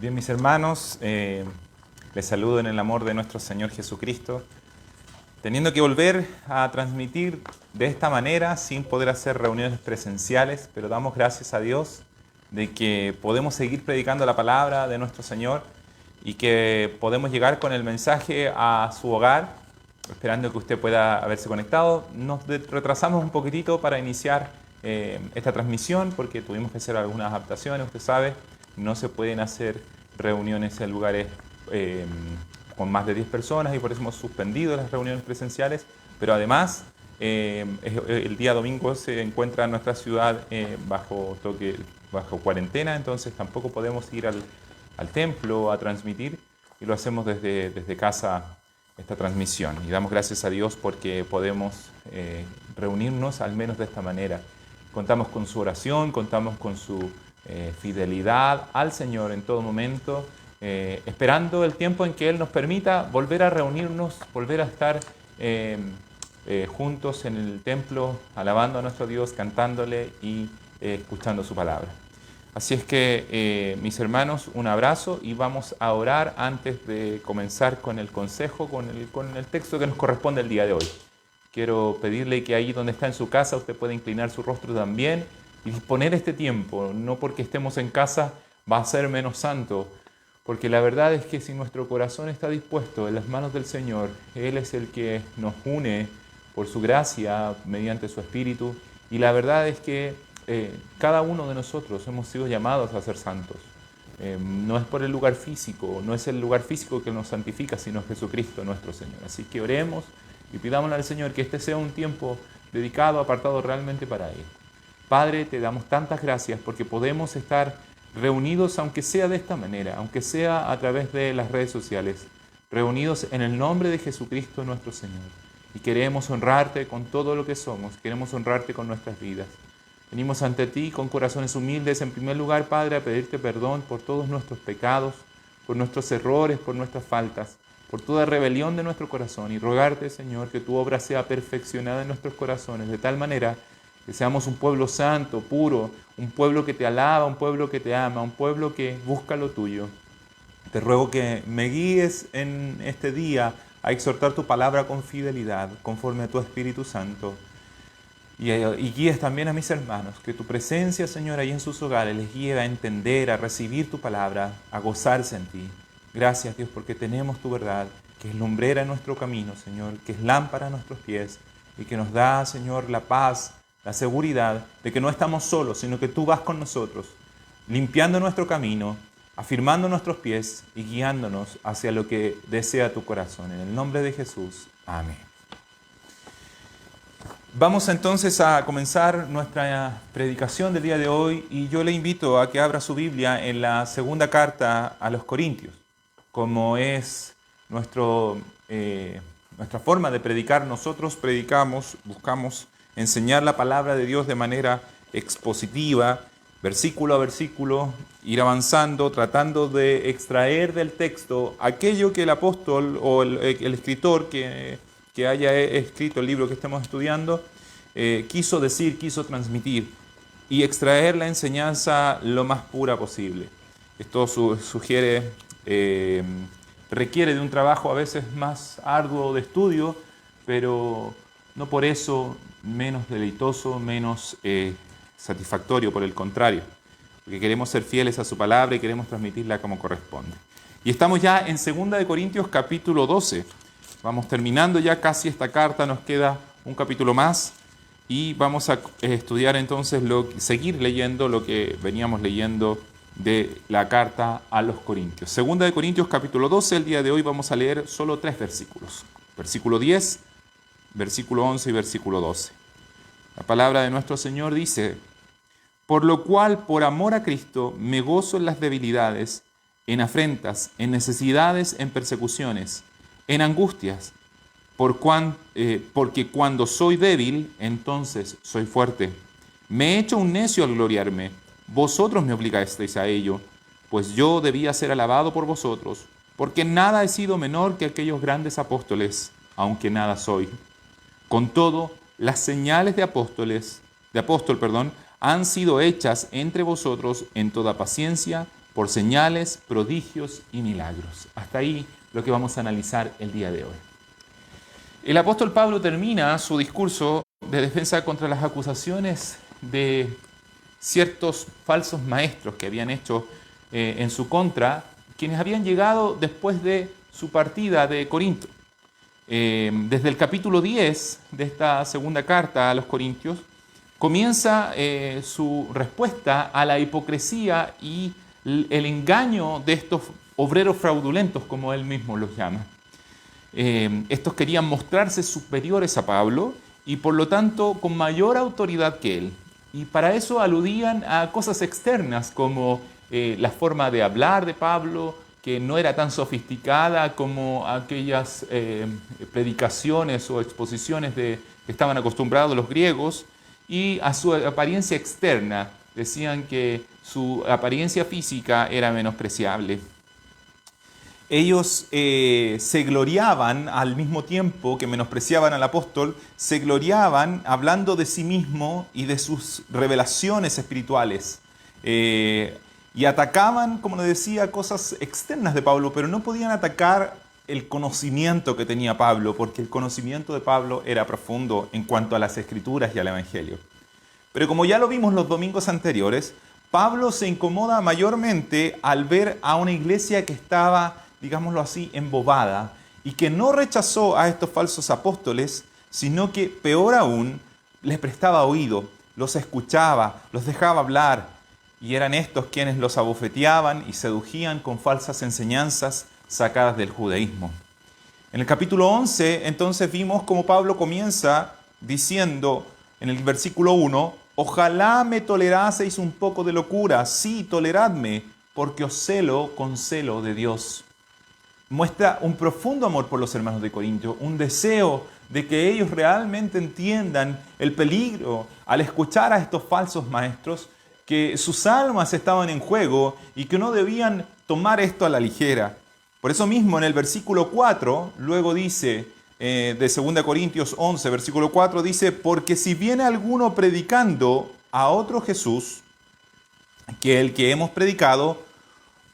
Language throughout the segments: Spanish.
Bien, mis hermanos, les saludo en el amor de nuestro Señor Jesucristo, teniendo que volver a transmitir de esta manera sin poder hacer reuniones presenciales, pero damos gracias a Dios de que podemos seguir predicando la palabra de nuestro Señor y que podemos llegar con el mensaje a su hogar, esperando que usted pueda haberse conectado. Nos retrasamos un poquitito para iniciar esta transmisión porque tuvimos que hacer algunas adaptaciones, usted sabe. No se pueden hacer reuniones en lugares con más de 10 personas y por eso hemos suspendido las reuniones presenciales, pero además el día domingo se encuentra nuestra ciudad bajo cuarentena, entonces tampoco podemos ir al templo a transmitir y lo hacemos desde casa esta transmisión. Y damos gracias a Dios porque podemos reunirnos al menos de esta manera. Contamos con su oración, contamos con su fidelidad al Señor en todo momento, esperando el tiempo en que Él nos permita volver a reunirnos, volver a estar juntos en el templo, alabando a nuestro Dios, cantándole y escuchando su palabra. Así es que, mis hermanos, un abrazo y vamos a orar antes de comenzar con el consejo, con el texto que nos corresponde el día de hoy. Quiero pedirle que ahí donde está en su casa usted pueda inclinar su rostro también y disponer este tiempo. No porque estemos en casa va a ser menos santo, porque la verdad es que si nuestro corazón está dispuesto en las manos del Señor, Él es el que nos une por su gracia mediante su Espíritu, y la verdad es que cada uno de nosotros hemos sido llamados a ser santos. No es por el lugar físico, no es el lugar físico que nos santifica, sino Jesucristo nuestro Señor. Así que oremos y pidámosle al Señor que este sea un tiempo dedicado, apartado realmente para Él. Padre, te damos tantas gracias porque podemos estar reunidos, aunque sea de esta manera, aunque sea a través de las redes sociales, reunidos en el nombre de Jesucristo nuestro Señor. Y queremos honrarte con todo lo que somos, queremos honrarte con nuestras vidas. Venimos ante ti con corazones humildes, en primer lugar, Padre, a pedirte perdón por todos nuestros pecados, por nuestros errores, por nuestras faltas, por toda rebelión de nuestro corazón, y rogarte, Señor, que tu obra sea perfeccionada en nuestros corazones, de tal manera que seamos un pueblo santo, puro, un pueblo que te alaba, un pueblo que te ama, un pueblo que busca lo tuyo. Te ruego que me guíes en este día a exhortar tu palabra con fidelidad, conforme a tu Espíritu Santo. Y guíes también a mis hermanos, que tu presencia, Señor, ahí en sus hogares les guíe a entender, a recibir tu palabra, a gozarse en ti. Gracias, Dios, porque tenemos tu verdad, que es lumbrera en nuestro camino, Señor, que es lámpara a nuestros pies y que nos da, Señor, la paz, la seguridad de que no estamos solos, sino que tú vas con nosotros, limpiando nuestro camino, afirmando nuestros pies y guiándonos hacia lo que desea tu corazón. En el nombre de Jesús. Amén. Vamos entonces a comenzar nuestra predicación del día de hoy y yo le invito a que abra su Biblia en la segunda carta a los Corintios, como es nuestra forma de predicar. Nosotros predicamos, buscamos enseñar la palabra de Dios de manera expositiva, versículo a versículo, ir avanzando, tratando de extraer del texto aquello que el apóstol o el escritor que haya escrito el libro que estamos estudiando quiso decir, quiso transmitir y extraer la enseñanza lo más pura posible. Esto requiere de un trabajo a veces más arduo de estudio, pero no por eso menos deleitoso, menos satisfactorio, por el contrario, porque queremos ser fieles a su palabra y queremos transmitirla como corresponde. Y estamos ya en 2 Corintios capítulo 12. Vamos terminando ya casi esta carta, nos queda un capítulo más y vamos a estudiar entonces, seguir leyendo lo que veníamos leyendo de la carta a los Corintios. 2 Corintios capítulo 12, el día de hoy vamos a leer solo 3 versículos. Versículo 10, versículo 11 y versículo 12. La palabra de nuestro Señor dice: por lo cual, por amor a Cristo, me gozo en las debilidades, en afrentas, en necesidades, en persecuciones, en angustias, porque cuando soy débil, entonces soy fuerte. Me he hecho un necio al gloriarme, vosotros me obligasteis a ello, pues yo debía ser alabado por vosotros, porque nada he sido menor que aquellos grandes apóstoles, aunque nada soy. Con todo, las señales de apóstol, han sido hechas entre vosotros en toda paciencia por señales, prodigios y milagros. Hasta ahí lo que vamos a analizar el día de hoy. El apóstol Pablo termina su discurso de defensa contra las acusaciones de ciertos falsos maestros que habían hecho en su contra, quienes habían llegado después de su partida de Corinto. Desde el capítulo 10 de esta segunda carta a los Corintios, comienza su respuesta a la hipocresía y el engaño de estos obreros fraudulentos, como él mismo los llama. Estos querían mostrarse superiores a Pablo y por lo tanto con mayor autoridad que él. Y para eso aludían a cosas externas como la forma de hablar de Pablo, que no era tan sofisticada como aquellas predicaciones o exposiciones que estaban acostumbrados los griegos, y a su apariencia externa. Decían que su apariencia física era menospreciable. Ellos se gloriaban, al mismo tiempo que menospreciaban al apóstol, se gloriaban hablando de sí mismo y de sus revelaciones espirituales. Y atacaban, como les decía, cosas externas de Pablo, pero no podían atacar el conocimiento que tenía Pablo, porque el conocimiento de Pablo era profundo en cuanto a las Escrituras y al Evangelio. Pero como ya lo vimos los domingos anteriores, Pablo se incomoda mayormente al ver a una iglesia que estaba, digámoslo así, embobada y que no rechazó a estos falsos apóstoles, sino que, peor aún, les prestaba oído, los escuchaba, los dejaba hablar, y eran estos quienes los abofeteaban y sedujían con falsas enseñanzas sacadas del judaísmo. En el capítulo 11, entonces, vimos cómo Pablo comienza diciendo en el versículo 1, «Ojalá me toleraseis un poco de locura, sí, toleradme, porque os celo con celo de Dios». Muestra un profundo amor por los hermanos de Corinto, un deseo de que ellos realmente entiendan el peligro al escuchar a estos falsos maestros, que sus almas estaban en juego y que no debían tomar esto a la ligera. Por eso mismo en el versículo 4, luego dice, de 2 Corintios 11, versículo 4, dice, «Porque si viene alguno predicando a otro Jesús, que el que hemos predicado,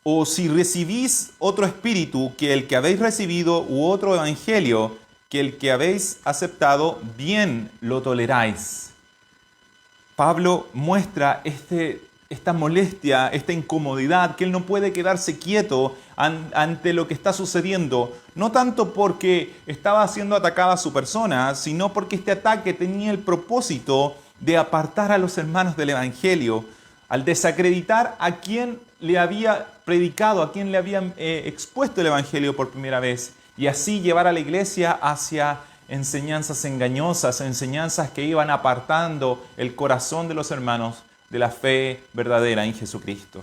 o si recibís otro espíritu que el que habéis recibido, u otro evangelio que el que habéis aceptado, bien lo toleráis». Pablo muestra esta molestia, esta incomodidad, que él no puede quedarse quieto ante lo que está sucediendo, no tanto porque estaba siendo atacada su persona, sino porque este ataque tenía el propósito de apartar a los hermanos del Evangelio, al desacreditar a quien le había predicado, a quien le había expuesto el Evangelio por primera vez, y así llevar a la iglesia hacia enseñanzas engañosas, enseñanzas que iban apartando el corazón de los hermanos de la fe verdadera en Jesucristo.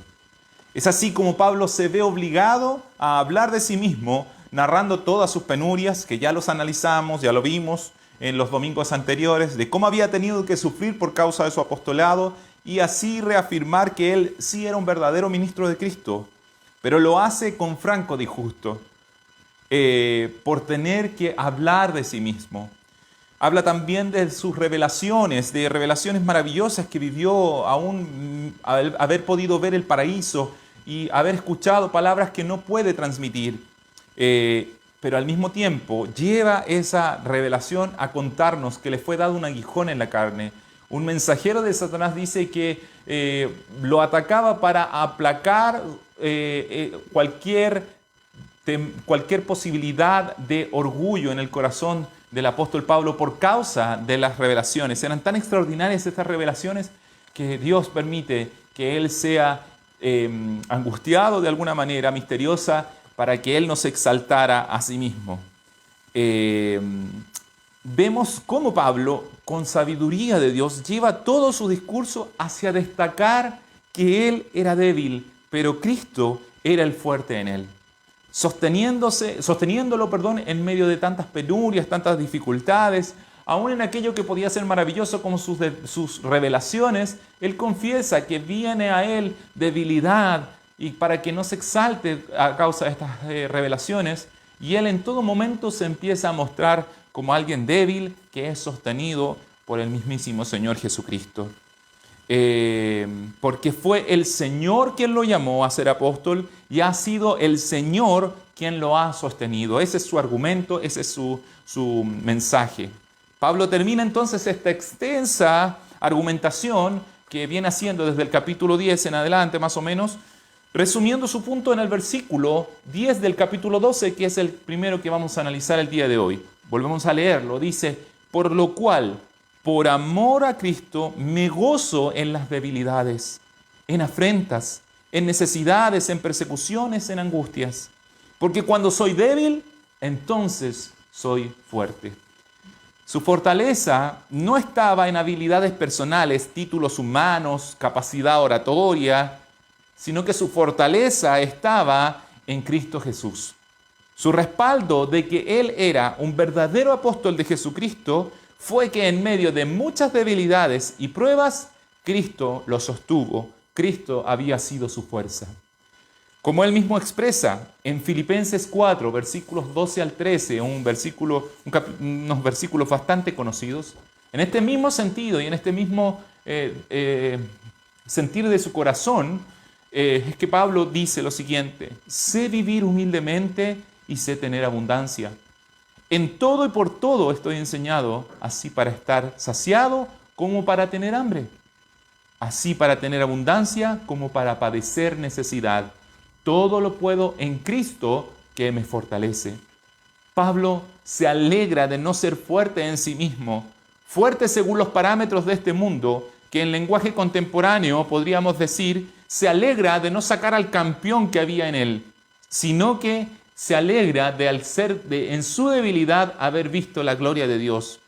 Es así como Pablo se ve obligado a hablar de sí mismo, narrando todas sus penurias, que ya los analizamos, ya lo vimos en los domingos anteriores, de cómo había tenido que sufrir por causa de su apostolado, y así reafirmar que él sí era un verdadero ministro de Cristo, pero lo hace con franco disgusto, por tener que hablar de sí mismo. Habla también de sus revelaciones, de revelaciones maravillosas que vivió aún al haber podido ver el paraíso y haber escuchado palabras que no puede transmitir. Pero al mismo tiempo lleva esa revelación a contarnos que le fue dado un aguijón en la carne. Un mensajero de Satanás dice que lo atacaba para aplacar cualquier posibilidad de orgullo en el corazón del apóstol Pablo por causa de las revelaciones. Eran tan extraordinarias estas revelaciones que Dios permite que él sea angustiado de alguna manera misteriosa para que él no se exaltara a sí mismo. Vemos cómo Pablo, con sabiduría de Dios, lleva todo su discurso hacia destacar que él era débil, pero Cristo era el fuerte en él. Sosteniéndolo en medio de tantas penurias, tantas dificultades, aún en aquello que podía ser maravilloso como sus revelaciones, él confiesa que viene a él debilidad y para que no se exalte a causa de estas revelaciones, y él en todo momento se empieza a mostrar como alguien débil que es sostenido por el mismísimo Señor Jesucristo. porque fue el Señor quien lo llamó a ser apóstol y ha sido el Señor quien lo ha sostenido. Ese es su argumento, ese es su mensaje. Pablo termina entonces esta extensa argumentación que viene haciendo desde el capítulo 10 en adelante más o menos, resumiendo su punto en el versículo 10 del capítulo 12, que es el primero que vamos a analizar el día de hoy. Volvemos a leerlo. Dice, por lo cual, por amor a Cristo, me gozo en las debilidades, en afrentas, en necesidades, en persecuciones, en angustias. Porque cuando soy débil, entonces soy fuerte. Su fortaleza no estaba en habilidades personales, títulos humanos, capacidad oratoria, sino que su fortaleza estaba en Cristo Jesús. Su respaldo de que Él era un verdadero apóstol de Jesucristo fue que en medio de muchas debilidades y pruebas, Cristo lo sostuvo. Cristo había sido su fuerza. Como Él mismo expresa en Filipenses 4, versículos 12 al 13, unos versículos bastante conocidos, en este mismo sentido y en este mismo sentir de su corazón, es que Pablo dice lo siguiente: sé vivir humildemente y sé tener abundancia. En todo y por todo estoy enseñado, así para estar saciado como para tener hambre, así para tener abundancia como para padecer necesidad. Todo lo puedo en Cristo que me fortalece. Pablo se alegra de no ser fuerte en sí mismo, fuerte según los parámetros de este mundo, que en lenguaje contemporáneo podríamos decir, se alegra de no sacar al campeón que había en él, sino que se alegra en su debilidad haber visto la gloria de Dios.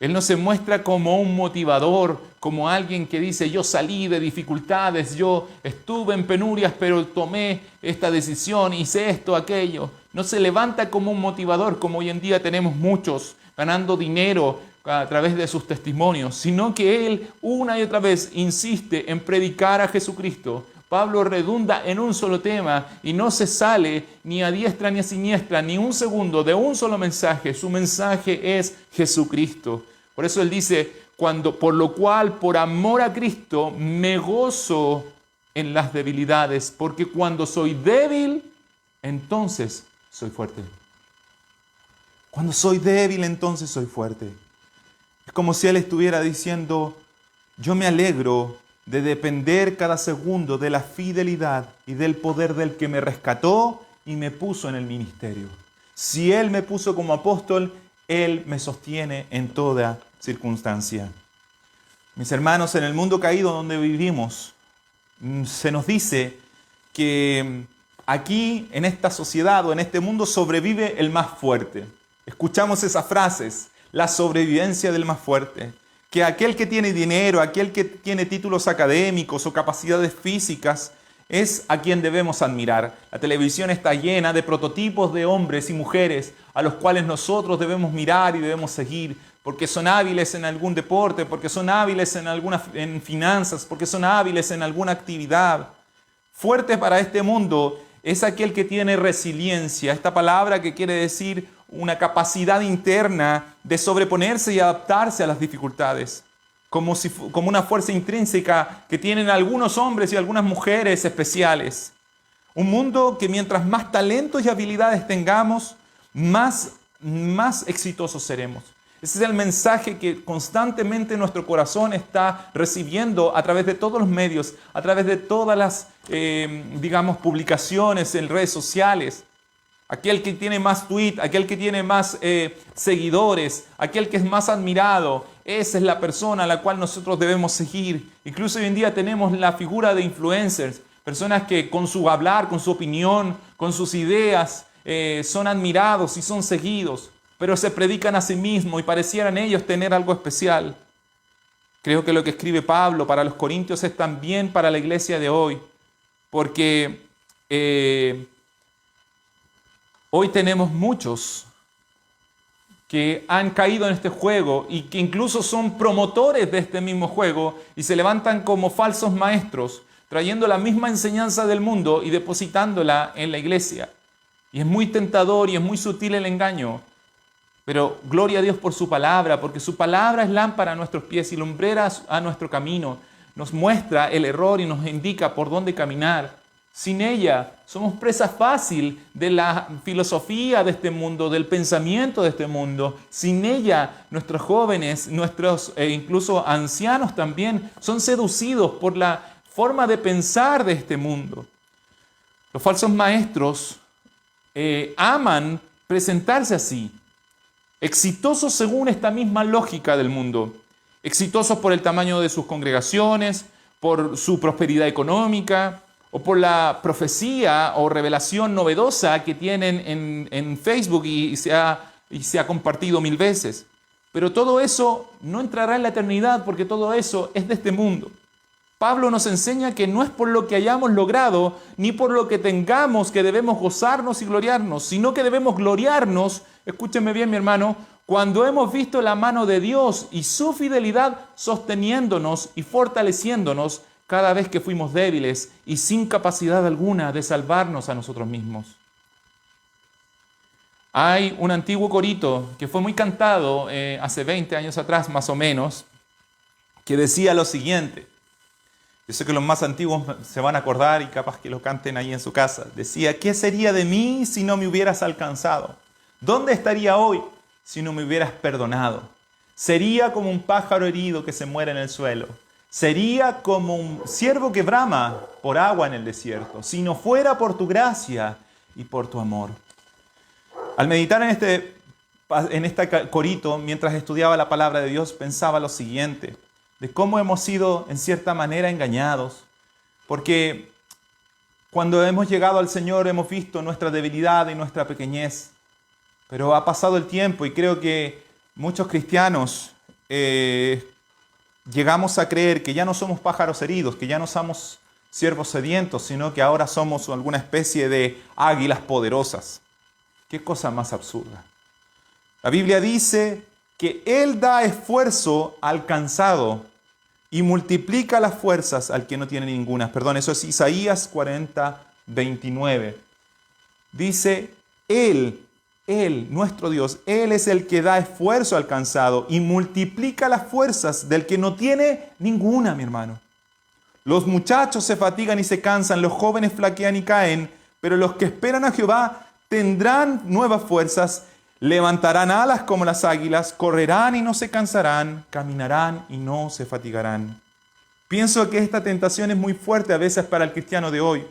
Él no se muestra como un motivador, como alguien que dice, yo salí de dificultades, yo estuve en penurias, pero tomé esta decisión, hice esto, aquello. No se levanta como un motivador, como hoy en día tenemos muchos, ganando dinero a través de sus testimonios, sino que él una y otra vez insiste en predicar a Jesucristo. Pablo redunda en un solo tema y no se sale ni a diestra ni a siniestra, ni un segundo de un solo mensaje. Su mensaje es Jesucristo. Por eso él dice, por lo cual, por amor a Cristo, me gozo en las debilidades, porque cuando soy débil, entonces soy fuerte. Cuando soy débil, entonces soy fuerte. Es como si él estuviera diciendo, yo me alegro de depender cada segundo de la fidelidad y del poder del que me rescató y me puso en el ministerio. Si Él me puso como apóstol, Él me sostiene en toda circunstancia. Mis hermanos, en el mundo caído donde vivimos, se nos dice que aquí, en esta sociedad o en este mundo, sobrevive el más fuerte. Escuchamos esas frases, la sobrevivencia del más fuerte. Que aquel que tiene dinero, aquel que tiene títulos académicos o capacidades físicas, es a quien debemos admirar. La televisión está llena de prototipos de hombres y mujeres a los cuales nosotros debemos mirar y debemos seguir, porque son hábiles en algún deporte, porque son hábiles en finanzas, porque son hábiles en alguna actividad. Fuerte para este mundo es aquel que tiene resiliencia, esta palabra que quiere decir una capacidad interna de sobreponerse y adaptarse a las dificultades, como una fuerza intrínseca que tienen algunos hombres y algunas mujeres especiales. Un mundo que mientras más talentos y habilidades tengamos, más exitosos seremos. Ese es el mensaje que constantemente nuestro corazón está recibiendo a través de todos los medios, a través de todas las, publicaciones en redes sociales. Aquel que tiene más tweets, aquel que tiene más seguidores, aquel que es más admirado, esa es la persona a la cual nosotros debemos seguir. Incluso hoy en día tenemos la figura de influencers, personas que con su hablar, con su opinión, con sus ideas, son admirados y son seguidos, pero se predican a sí mismos y parecieran ellos tener algo especial. Creo que lo que escribe Pablo para los Corintios es también para la iglesia de hoy, porque hoy tenemos muchos que han caído en este juego y que incluso son promotores de este mismo juego y se levantan como falsos maestros, trayendo la misma enseñanza del mundo y depositándola en la iglesia. Y es muy tentador y es muy sutil el engaño. Pero gloria a Dios por su palabra, porque su palabra es lámpara a nuestros pies y lumbrera a nuestro camino. nos muestra el error y nos indica por dónde caminar. Sin ella somos presa fácil de la filosofía de este mundo, del pensamiento de este mundo. Sin ella nuestros jóvenes, nuestros incluso ancianos también son seducidos por la forma de pensar de este mundo. Los falsos maestros aman presentarse así, exitosos según esta misma lógica del mundo, exitosos por el tamaño de sus congregaciones, por su prosperidad económica, o por la profecía o revelación novedosa que tienen en Facebook y se ha compartido 1000 veces. Pero todo eso no entrará en la eternidad porque todo eso es de este mundo. Pablo nos enseña que no es por lo que hayamos logrado ni por lo que tengamos que debemos gozarnos y gloriarnos, sino que debemos gloriarnos, escúcheme bien mi hermano, cuando hemos visto la mano de Dios y su fidelidad sosteniéndonos y fortaleciéndonos cada vez que fuimos débiles y sin capacidad alguna de salvarnos a nosotros mismos. Hay un antiguo corito que fue muy cantado hace 20 años atrás, más o menos, que decía lo siguiente. Yo sé que los más antiguos se van a acordar y capaz que lo canten ahí en su casa. Decía, ¿qué sería de mí si no me hubieras alcanzado? ¿Dónde estaría hoy si no me hubieras perdonado? Sería como un pájaro herido que se muere en el suelo. Sería como un ciervo que brama por agua en el desierto, si no fuera por tu gracia y por tu amor. Al meditar en este corito, mientras estudiaba la palabra de Dios, pensaba lo siguiente, de cómo hemos sido en cierta manera engañados, porque cuando hemos llegado al Señor hemos visto nuestra debilidad y nuestra pequeñez, pero ha pasado el tiempo y creo que muchos cristianos llegamos a creer que ya no somos pájaros heridos, que ya no somos ciervos sedientos, sino que ahora somos alguna especie de águilas poderosas. Qué cosa más absurda. La Biblia dice que Él da esfuerzo al cansado y multiplica las fuerzas al que no tiene ninguna. Perdón, eso es Isaías 40, 29. Dice, Él, nuestro Dios, Él es el que da esfuerzo al cansado y multiplica las fuerzas del que no tiene ninguna, mi hermano. Los muchachos se fatigan y se cansan, los jóvenes flaquean y caen, pero los que esperan a Jehová tendrán nuevas fuerzas, levantarán alas como las águilas, correrán y no se cansarán, caminarán y no se fatigarán. Pienso que esta tentación es muy fuerte a veces para el cristiano de hoy.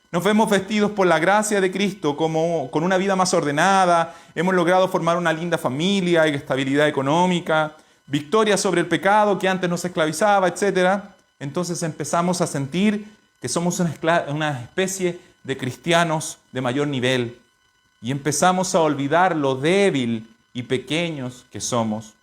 Nos vemos vestidos por la gracia de Cristo como con una vida más ordenada, hemos logrado formar una linda familia, estabilidad económica, victoria sobre el pecado que antes nos esclavizaba, etc. Entonces empezamos a sentir que somos una especie de cristianos de mayor nivel y empezamos a olvidar lo débil y pequeños que somos.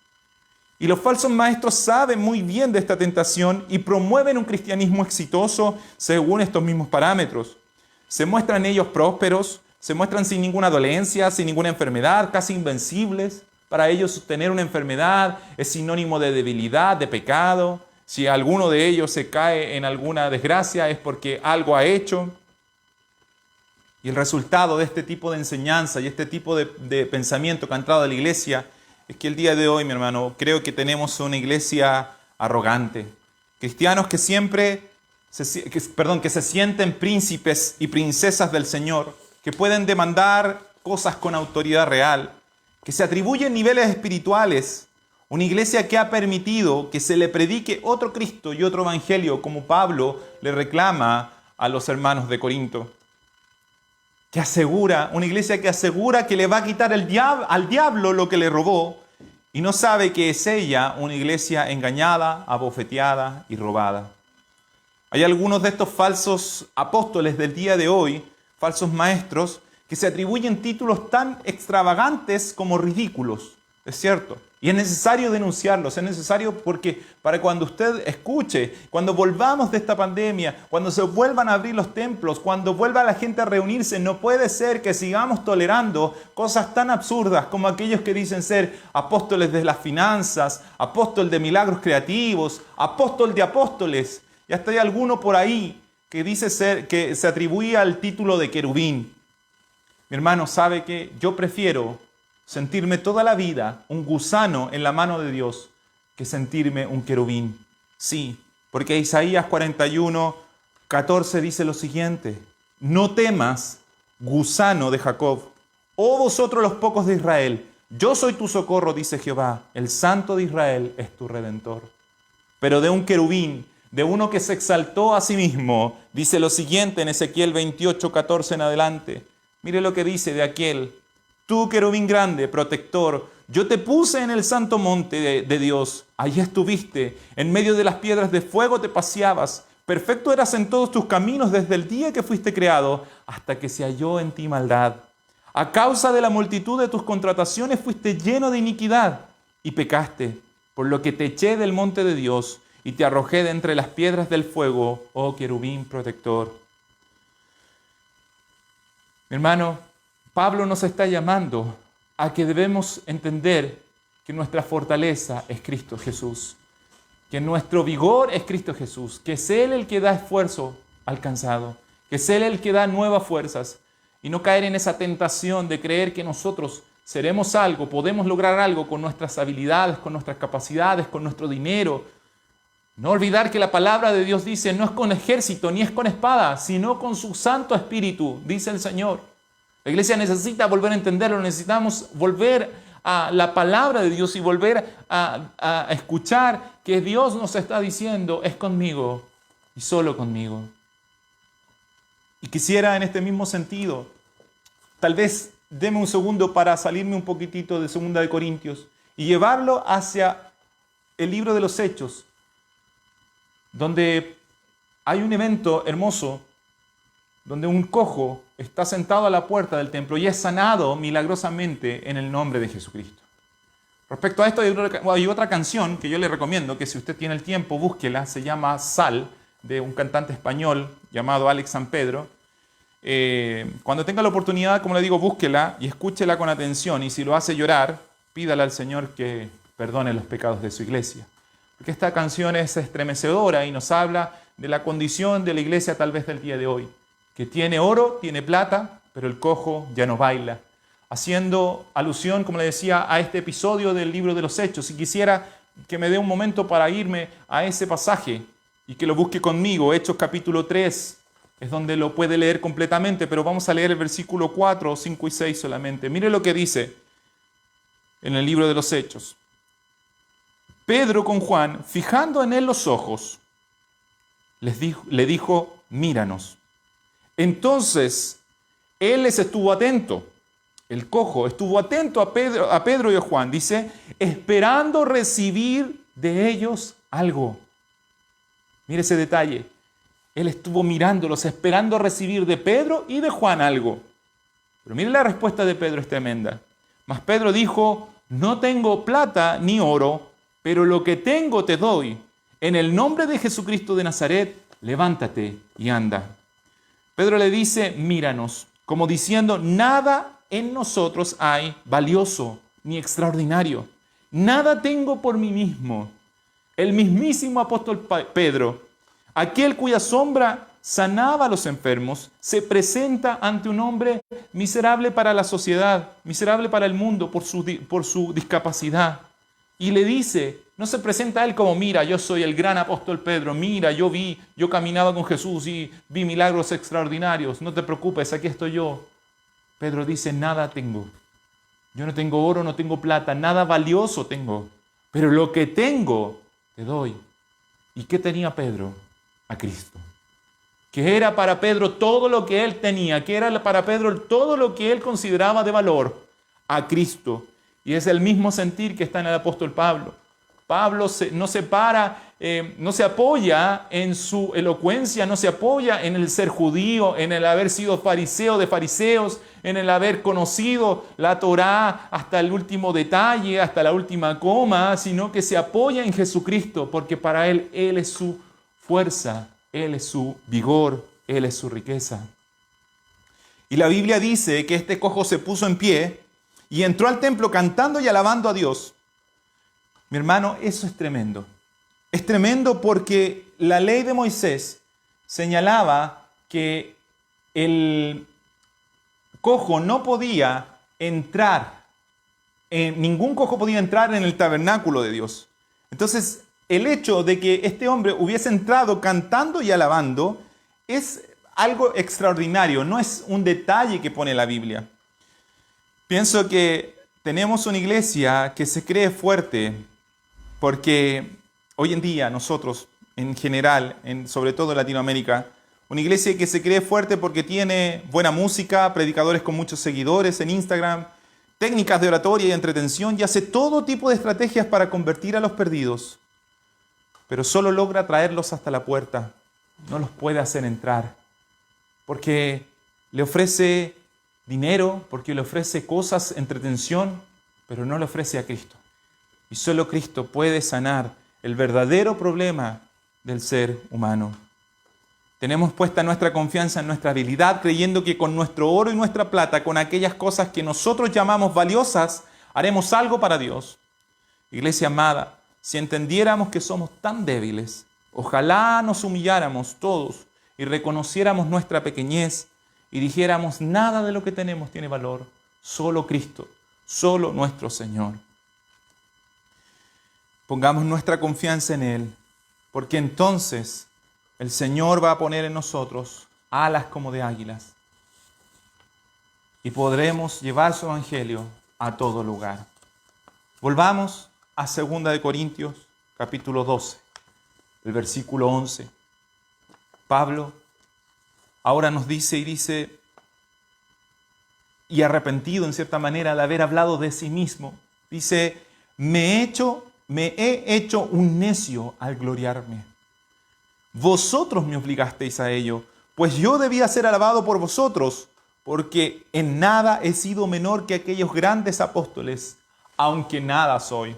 Y los falsos maestros saben muy bien de esta tentación y promueven un cristianismo exitoso según estos mismos parámetros. Se muestran ellos prósperos, se muestran sin ninguna dolencia, sin ninguna enfermedad, casi invencibles. Para ellos tener una enfermedad es sinónimo de debilidad, de pecado. Si alguno de ellos se cae en alguna desgracia es porque algo ha hecho. Y el resultado de este tipo de enseñanza y este tipo de pensamiento que ha entrado a la iglesia es que el día de hoy, mi hermano, creo que tenemos una iglesia arrogante. Cristianos que que se sienten príncipes y princesas del Señor, que pueden demandar cosas con autoridad real, que se atribuyen niveles espirituales. Una iglesia que ha permitido que se le predique otro Cristo y otro evangelio, como Pablo le reclama a los hermanos de Corinto. Una iglesia que asegura que le va a quitar al diablo lo que le robó y no sabe que es ella una iglesia engañada, abofeteada y robada. Hay algunos de estos falsos apóstoles del día de hoy, falsos maestros, que se atribuyen títulos tan extravagantes como ridículos, es cierto. Y es necesario denunciarlos, es necesario porque para cuando usted escuche, cuando volvamos de esta pandemia, cuando se vuelvan a abrir los templos, cuando vuelva la gente a reunirse, no puede ser que sigamos tolerando cosas tan absurdas como aquellos que dicen ser apóstoles de las finanzas, apóstol de milagros creativos, apóstol de apóstoles. Y hasta hay alguno por ahí que dice que se atribuye al título de querubín. Mi hermano, ¿sabe qué? Yo prefiero sentirme toda la vida un gusano en la mano de Dios que sentirme un querubín. Sí, Porque Isaías 41:14 dice lo siguiente: no temas, gusano de Jacob, oh vosotros los pocos de Israel, yo soy tu socorro, dice Jehová, el Santo de Israel es tu Redentor. Pero de un querubín, de uno que se exaltó a sí mismo, dice lo siguiente en Ezequiel 28:14 en adelante. Mire lo que dice de aquel: tú querubín grande, protector, yo te puse en el santo monte de Dios, allí estuviste, en medio de las piedras de fuego te paseabas, perfecto eras en todos tus caminos desde el día que fuiste creado, hasta que se halló en ti maldad. A causa de la multitud de tus contrataciones fuiste lleno de iniquidad y pecaste, por lo que te eché del monte de Dios y te arrojé de entre las piedras del fuego, oh querubín protector. Mi hermano, Pablo nos está llamando a que debemos entender que nuestra fortaleza es Cristo Jesús, que nuestro vigor es Cristo Jesús, que es Él el que da esfuerzo al cansado, que es Él el que da nuevas fuerzas, y no caer en esa tentación de creer que nosotros seremos algo, podemos lograr algo con nuestras habilidades, con nuestras capacidades, con nuestro dinero. No olvidar que la palabra de Dios dice: no es con ejército ni es con espada, sino con su Santo Espíritu, dice el Señor. La iglesia necesita volver a entenderlo, necesitamos volver a la palabra de Dios y volver a escuchar que Dios nos está diciendo: es conmigo y solo conmigo. Y quisiera en este mismo sentido, tal vez deme un segundo para salirme un poquitito de 2 de Corintios y llevarlo hacia el libro de los Hechos, donde hay un evento hermoso, donde un cojo está sentado a la puerta del templo y es sanado milagrosamente en el nombre de Jesucristo. Respecto a esto hay otra canción que yo le recomiendo, que si usted tiene el tiempo, búsquela, se llama Sal, de un cantante español llamado Alex San Pedro. Cuando tenga la oportunidad, como le digo, búsquela y escúchela con atención, y si lo hace llorar, pídale al Señor que perdone los pecados de su iglesia. Porque esta canción es estremecedora y nos habla de la condición de la iglesia tal vez del día de hoy, que tiene oro, tiene plata, pero el cojo ya no baila. Haciendo alusión, como le decía, a este episodio del libro de los Hechos. Y quisiera que me dé un momento para irme a ese pasaje y que lo busque conmigo. Hechos capítulo 3 es donde lo puede leer completamente, pero vamos a leer el versículo 4, 5 y 6 solamente. Mire lo que dice en el libro de los Hechos. Pedro con Juan, fijando en él los ojos, le dijo: míranos. Entonces él les estuvo atento. El cojo estuvo atento a Pedro y a Juan, dice, esperando recibir de ellos algo. Mire ese detalle. Él estuvo mirándolos, esperando recibir de Pedro y de Juan algo. Pero mire la respuesta de Pedro, es tremenda. Mas Pedro dijo: no tengo plata ni oro, pero lo que tengo te doy. En el nombre de Jesucristo de Nazaret, levántate y anda. Pedro le dice: míranos, como diciendo: nada en nosotros hay valioso ni extraordinario. Nada tengo por mí mismo. El mismísimo apóstol Pedro, aquel cuya sombra sanaba a los enfermos, se presenta ante un hombre miserable para la sociedad, miserable para el mundo por su discapacidad. Y le dice, no se presenta a él como: mira, yo soy el gran apóstol Pedro, mira, yo caminaba con Jesús y vi milagros extraordinarios, no te preocupes, aquí estoy yo. Pedro dice: nada tengo. Yo no tengo oro, no tengo plata, nada valioso tengo, pero lo que tengo te doy. ¿Y qué tenía Pedro? A Cristo. Que era para Pedro todo lo que él tenía, que era para Pedro todo lo que él consideraba de valor, a Cristo. Y es el mismo sentir que está en el apóstol Pablo. Pablo no se apoya en su elocuencia, no se apoya en el ser judío, en el haber sido fariseo de fariseos, en el haber conocido la Torá hasta el último detalle, hasta la última coma, sino que se apoya en Jesucristo, porque para Él es su fuerza, Él es su vigor, Él es su riqueza. Y la Biblia dice que este cojo se puso en pie y entró al templo cantando y alabando a Dios. Mi hermano, eso es tremendo. Es tremendo porque la ley de Moisés señalaba que el cojo no podía entrar, ningún cojo podía entrar en el tabernáculo de Dios. Entonces, el hecho de que este hombre hubiese entrado cantando y alabando es algo extraordinario, no es un detalle que pone la Biblia. Pienso que tenemos una iglesia que se cree fuerte porque hoy en día nosotros, en general, sobre todo en Latinoamérica, una iglesia que se cree fuerte porque tiene buena música, predicadores con muchos seguidores en Instagram, técnicas de oratoria y entretención, y hace todo tipo de estrategias para convertir a los perdidos, pero solo logra traerlos hasta la puerta, no los puede hacer entrar, porque le ofrece dinero, porque le ofrece cosas, entretención, pero no le ofrece a Cristo. Y solo Cristo puede sanar el verdadero problema del ser humano. Tenemos puesta nuestra confianza en nuestra habilidad, creyendo que con nuestro oro y nuestra plata, con aquellas cosas que nosotros llamamos valiosas, haremos algo para Dios. Iglesia amada, si entendiéramos que somos tan débiles, ojalá nos humilláramos todos y reconociéramos nuestra pequeñez y dijéramos, nada de lo que tenemos tiene valor, solo Cristo, solo nuestro Señor. Pongamos nuestra confianza en Él, porque entonces el Señor va a poner en nosotros alas como de águilas y podremos llevar su evangelio a todo lugar. Volvamos a 2 Corintios, capítulo 12, el versículo 11. Pablo ahora nos dice, y arrepentido en cierta manera de haber hablado de sí mismo, dice, me he hecho un necio al gloriarme. Vosotros me obligasteis a ello, pues yo debía ser alabado por vosotros, porque en nada he sido menor que aquellos grandes apóstoles, aunque nada soy.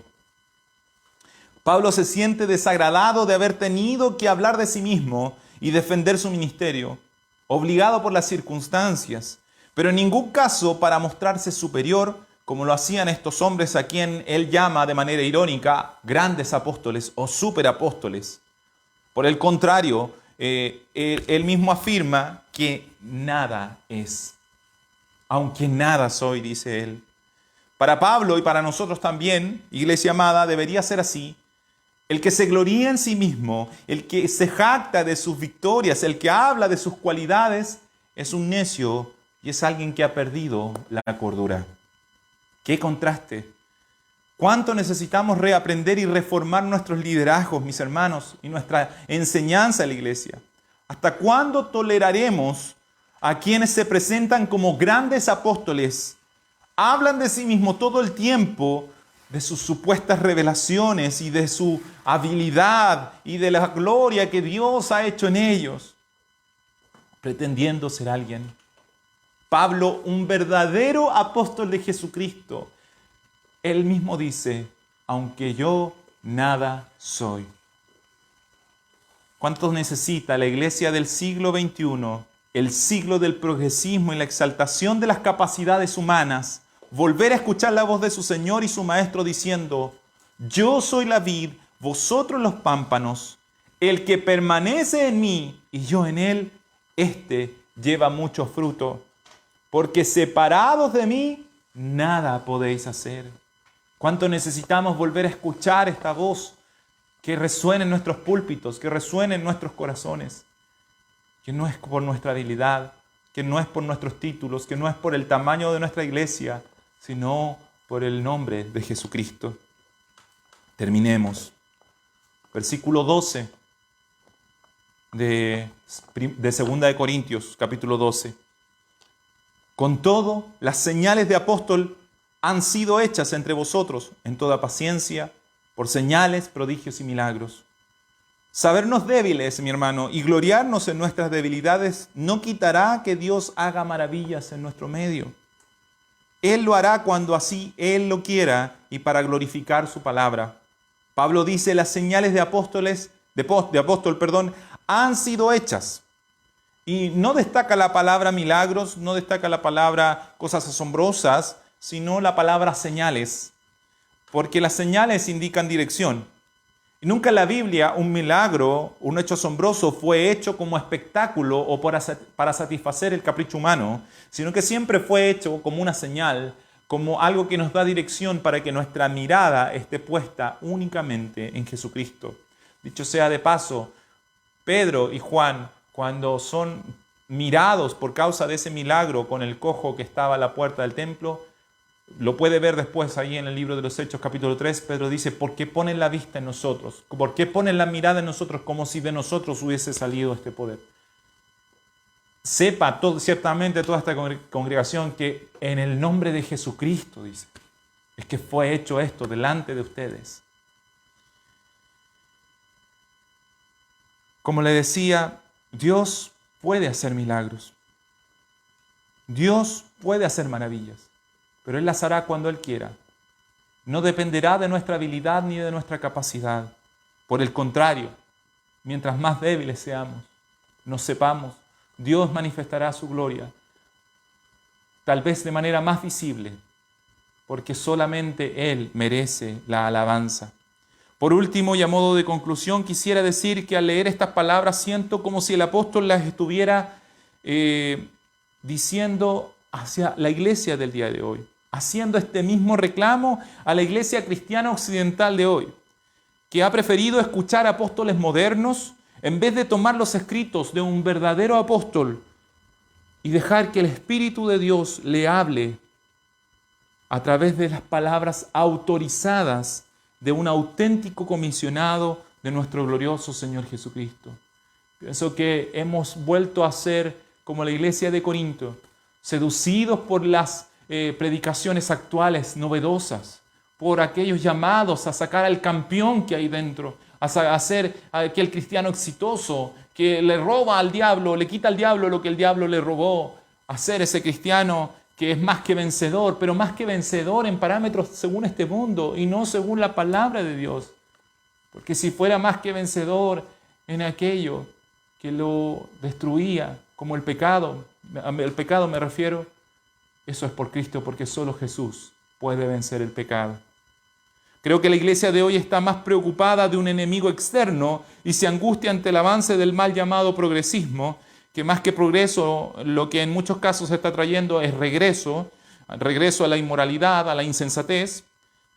Pablo se siente desagradado de haber tenido que hablar de sí mismo y defender su ministerio, obligado por las circunstancias, pero en ningún caso para mostrarse superior, como lo hacían estos hombres a quien él llama de manera irónica grandes apóstoles o superapóstoles. Por el contrario, él mismo afirma que nada es, aunque nada soy, dice él. Para Pablo y para nosotros también, iglesia amada, debería ser así. El que se gloría en sí mismo, el que se jacta de sus victorias, el que habla de sus cualidades, es un necio y es alguien que ha perdido la cordura. ¡Qué contraste! ¿Cuánto necesitamos reaprender y reformar nuestros liderazgos, mis hermanos, y nuestra enseñanza a la iglesia? ¿Hasta cuándo toleraremos a quienes se presentan como grandes apóstoles, hablan de sí mismos todo el tiempo, de sus supuestas revelaciones y de su habilidad y de la gloria que Dios ha hecho en ellos, pretendiendo ser alguien? Pablo, un verdadero apóstol de Jesucristo, él mismo dice, aunque yo nada soy. ¿Cuántos necesita la iglesia del siglo XXI, el siglo del progresismo y la exaltación de las capacidades humanas, volver a escuchar la voz de su Señor y su Maestro diciendo, yo soy la vid, vosotros los pámpanos, el que permanece en mí y yo en él, éste lleva mucho fruto, porque separados de mí, nada podéis hacer. ¿Cuánto necesitamos volver a escuchar esta voz que resuene en nuestros púlpitos, que resuene en nuestros corazones? Que no es por nuestra habilidad, que no es por nuestros títulos, que no es por el tamaño de nuestra iglesia, sino por el nombre de Jesucristo. Terminemos. Versículo 12 de 2 Corintios, capítulo 12. Con todo, las señales de apóstol han sido hechas entre vosotros en toda paciencia, por señales, prodigios y milagros. Sabernos débiles, mi hermano, y gloriarnos en nuestras debilidades no quitará que Dios haga maravillas en nuestro medio. Él lo hará cuando así Él lo quiera y para glorificar su palabra. Pablo dice, las señales de apóstol, han sido hechas. Y no destaca la palabra milagros, no destaca la palabra cosas asombrosas, sino la palabra señales, porque las señales indican dirección. Y nunca en la Biblia un milagro, un hecho asombroso fue hecho como espectáculo o para satisfacer el capricho humano, sino que siempre fue hecho como una señal, como algo que nos da dirección para que nuestra mirada esté puesta únicamente en Jesucristo. Dicho sea de paso, Pedro y Juan, cuando son mirados por causa de ese milagro con el cojo que estaba a la puerta del templo, lo puede ver después ahí en el libro de los Hechos capítulo 3, Pedro dice, ¿por qué ponen la vista en nosotros? ¿Por qué ponen la mirada en nosotros como si de nosotros hubiese salido este poder? Sepa ciertamente toda esta congregación que en el nombre de Jesucristo, dice, es que fue hecho esto delante de ustedes. Como le decía, Dios puede hacer milagros. Dios puede hacer maravillas, pero Él las hará cuando Él quiera. No dependerá de nuestra habilidad ni de nuestra capacidad. Por el contrario, mientras más débiles seamos, nos sepamos, Dios manifestará su gloria, tal vez de manera más visible, porque solamente Él merece la alabanza. Por último, y a modo de conclusión, quisiera decir que al leer estas palabras siento como si el apóstol las estuviera diciendo hacia la iglesia del día de hoy, haciendo este mismo reclamo a la iglesia cristiana occidental de hoy, que ha preferido escuchar apóstoles modernos en vez de tomar los escritos de un verdadero apóstol y dejar que el Espíritu de Dios le hable a través de las palabras autorizadas de un auténtico comisionado de nuestro glorioso Señor Jesucristo. Pienso que hemos vuelto a ser como la iglesia de Corinto, seducidos por las predicaciones actuales novedosas, por aquellos llamados a sacar al campeón que hay dentro, a hacer aquel cristiano exitoso que le roba al diablo, le quita al diablo lo que el diablo le robó, a ser ese cristiano que es más que vencedor, pero más que vencedor en parámetros según este mundo y no según la palabra de Dios. Porque si fuera más que vencedor en aquello que lo destruía, como el pecado me refiero, eso es por Cristo, porque solo Jesús puede vencer el pecado. Creo que la iglesia de hoy está más preocupada de un enemigo externo y se angustia ante el avance del mal llamado progresismo, que más que progreso, lo que en muchos casos se está trayendo es regreso a la inmoralidad, a la insensatez,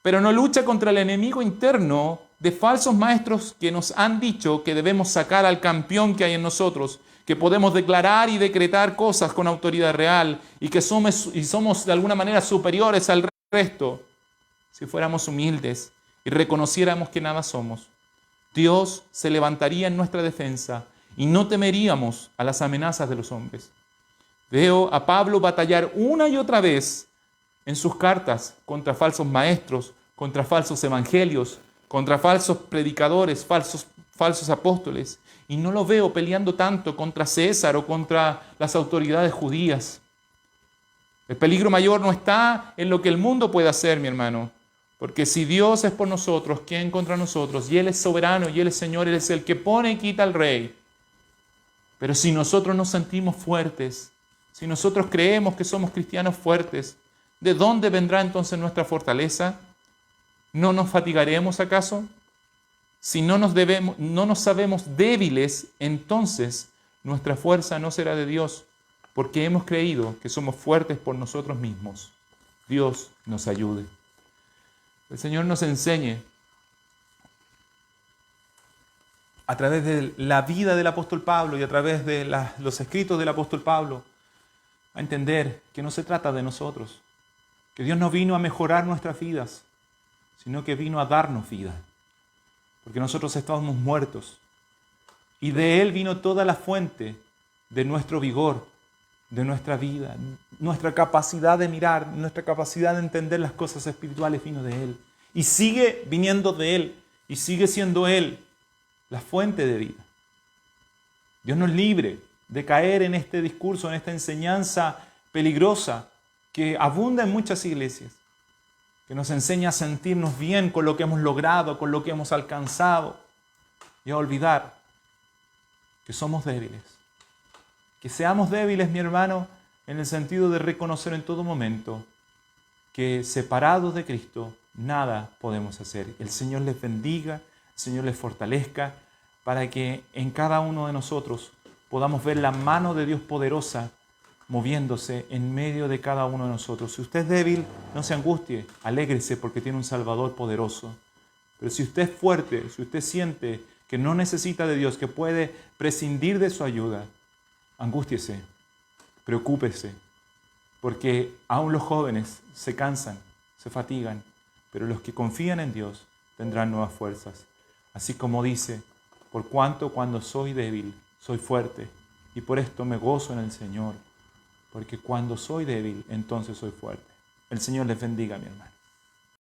pero no lucha contra el enemigo interno de falsos maestros que nos han dicho que debemos sacar al campeón que hay en nosotros, que podemos declarar y decretar cosas con autoridad real y que somos de alguna manera superiores al resto. Si fuéramos humildes y reconociéramos que nada somos, Dios se levantaría en nuestra defensa y no temeríamos a las amenazas de los hombres. Veo a Pablo batallar una y otra vez en sus cartas contra falsos maestros, contra falsos evangelios, contra falsos predicadores, falsos apóstoles. Y no lo veo peleando tanto contra César o contra las autoridades judías. El peligro mayor no está en lo que el mundo puede hacer, mi hermano. Porque si Dios es por nosotros, ¿quién contra nosotros? Y Él es soberano y Él es Señor, Él es el que pone y quita al rey. Pero si nosotros nos sentimos fuertes, si nosotros creemos que somos cristianos fuertes, ¿de dónde vendrá entonces nuestra fortaleza? ¿No nos fatigaremos acaso? Si no nos sabemos débiles, entonces nuestra fuerza no será de Dios, porque hemos creído que somos fuertes por nosotros mismos. Dios nos ayude. El Señor nos enseñe a través de la vida del apóstol Pablo y a través de los escritos del apóstol Pablo a entender que no se trata de nosotros, que Dios no vino a mejorar nuestras vidas, sino que vino a darnos vida, porque nosotros estábamos muertos y de Él vino toda la fuente de nuestro vigor, de nuestra vida, nuestra capacidad de mirar, nuestra capacidad de entender las cosas espirituales vino de Él y sigue viniendo de Él y sigue siendo Él la fuente de vida. Dios nos libre de caer en este discurso, en esta enseñanza peligrosa que abunda en muchas iglesias, que nos enseña a sentirnos bien con lo que hemos logrado, con lo que hemos alcanzado y a olvidar que somos débiles. Que seamos débiles, mi hermano, en el sentido de reconocer en todo momento que separados de Cristo nada podemos hacer. El Señor les bendiga, el Señor les fortalezca para que en cada uno de nosotros podamos ver la mano de Dios poderosa moviéndose en medio de cada uno de nosotros. Si usted es débil, no se angustie, alégrese porque tiene un Salvador poderoso. Pero si usted es fuerte, si usted siente que no necesita de Dios, que puede prescindir de su ayuda, angústiese, preocúpese, porque aún los jóvenes se cansan, se fatigan, pero los que confían en Dios tendrán nuevas fuerzas. Así como dice, por cuanto cuando soy débil, soy fuerte, y por esto me gozo en el Señor, porque cuando soy débil, entonces soy fuerte. El Señor les bendiga, mi hermano.